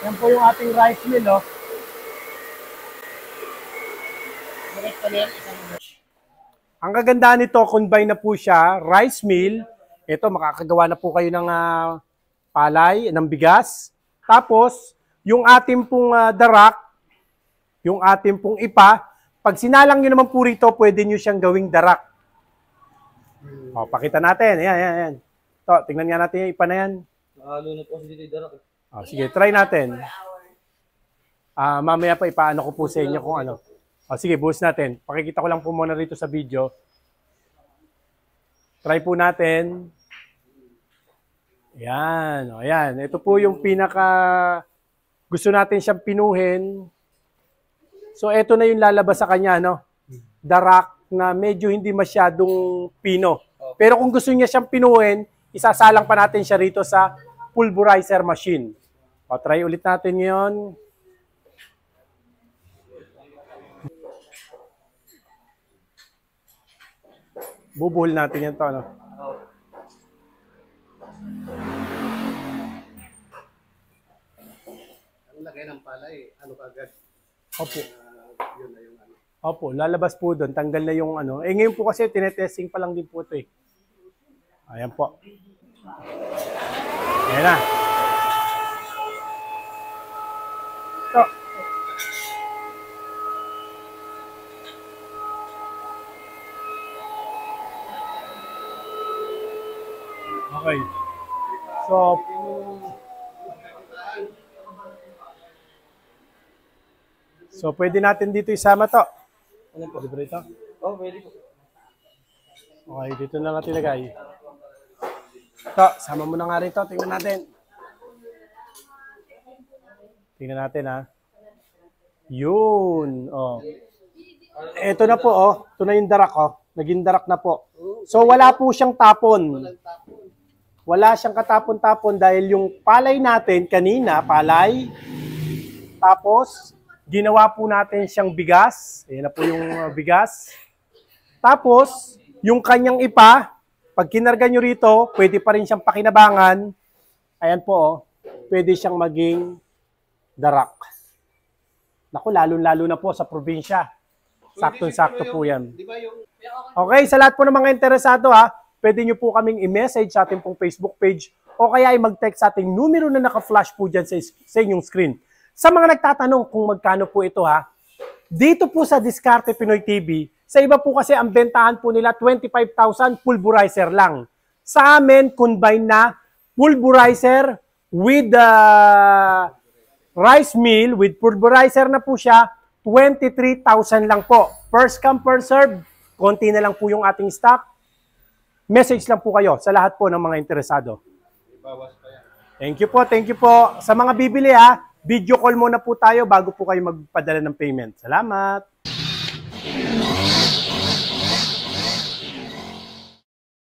Yan po yung ating rice mill, oh. Ang kagandahan nito, combine na po siya, rice mill. Ito, makakagawa na po kayo ng palay, ng bigas. Tapos, yung ating pong darak, yung ating pong ipa, pag sinalang nyo naman po rito, pwede nyo siyang gawing darak. O, pakita natin. Ayan. Ito, tingnan nga natin yung ipa na yan. Nakalo na po dito yung darak. O, sige, try natin. Mamaya pa ipaano ko po sa inyo kung ano. O, sige, buhos natin. Pakikita ko lang po muna rito sa video. Try po natin. Ayan. O, ayan. Ito po yung pinaka gusto natin siyang pinuhin. So, ito na yung lalabas sa kanya, no? Darak na medyo hindi masyadong pino. Pero kung gusto niya siyang pinuhin, isasalang pa natin siya rito sa pulverizer machine. O, try ulit natin yon. Bubuhol natin yan to, no? Ang lagay ng palay, ano kagad? Opo. Yun na yung ano. Opo, lalabas po doon. Tanggal na yung ano. Ngayon po kasi tinetesting pa lang din po ito eh. Ayan po. Ayan na. Ito. Okay. So, pwede natin dito isama to. Ano po? Libre ito. Oh, pwede po. Okay, dito na natin ilagay. Ito, sama mo na nga rito. Tingnan natin. Tingnan natin, ha. Yun. Oh. Ito na po, oh. Ito na yung darak, oh. Naging darak na po. So, wala po siyang tapon. Wala siyang katapon-tapon dahil yung palay natin kanina, palay. Tapos, ginawa po natin siyang bigas. Ayan na po yung bigas. Tapos, yung kanyang ipa, pag kinarga nyo rito, pwede pa rin siyang pakinabangan. Ayan po, oh. Pwede siyang maging darak. Naku, lalo-lalo na po sa probinsya. Saktong-sakto po yan. Okay, sa lahat po ng mga interesado, ha, pwede nyo po kaming i-message sa ating pong Facebook page o kaya ay mag-text sa ating numero na naka-flash po dyan sa inyong screen. Sa mga nagtatanong kung magkano po ito, ha, dito po sa Diskarte Pinoy TV, sa iba po kasi ang bentahan po nila 25,000 pulverizer lang. Sa amin, combine na pulverizer with rice mill, with pulverizer na po siya, 23,000 lang po. First come, first serve. Konti na lang po yung ating stock. Message lang po kayo sa lahat po ng mga interesado. Thank you po, thank you po. Sa mga bibili, ha, video call muna po tayo bago po kayo magpadala ng payment. Salamat!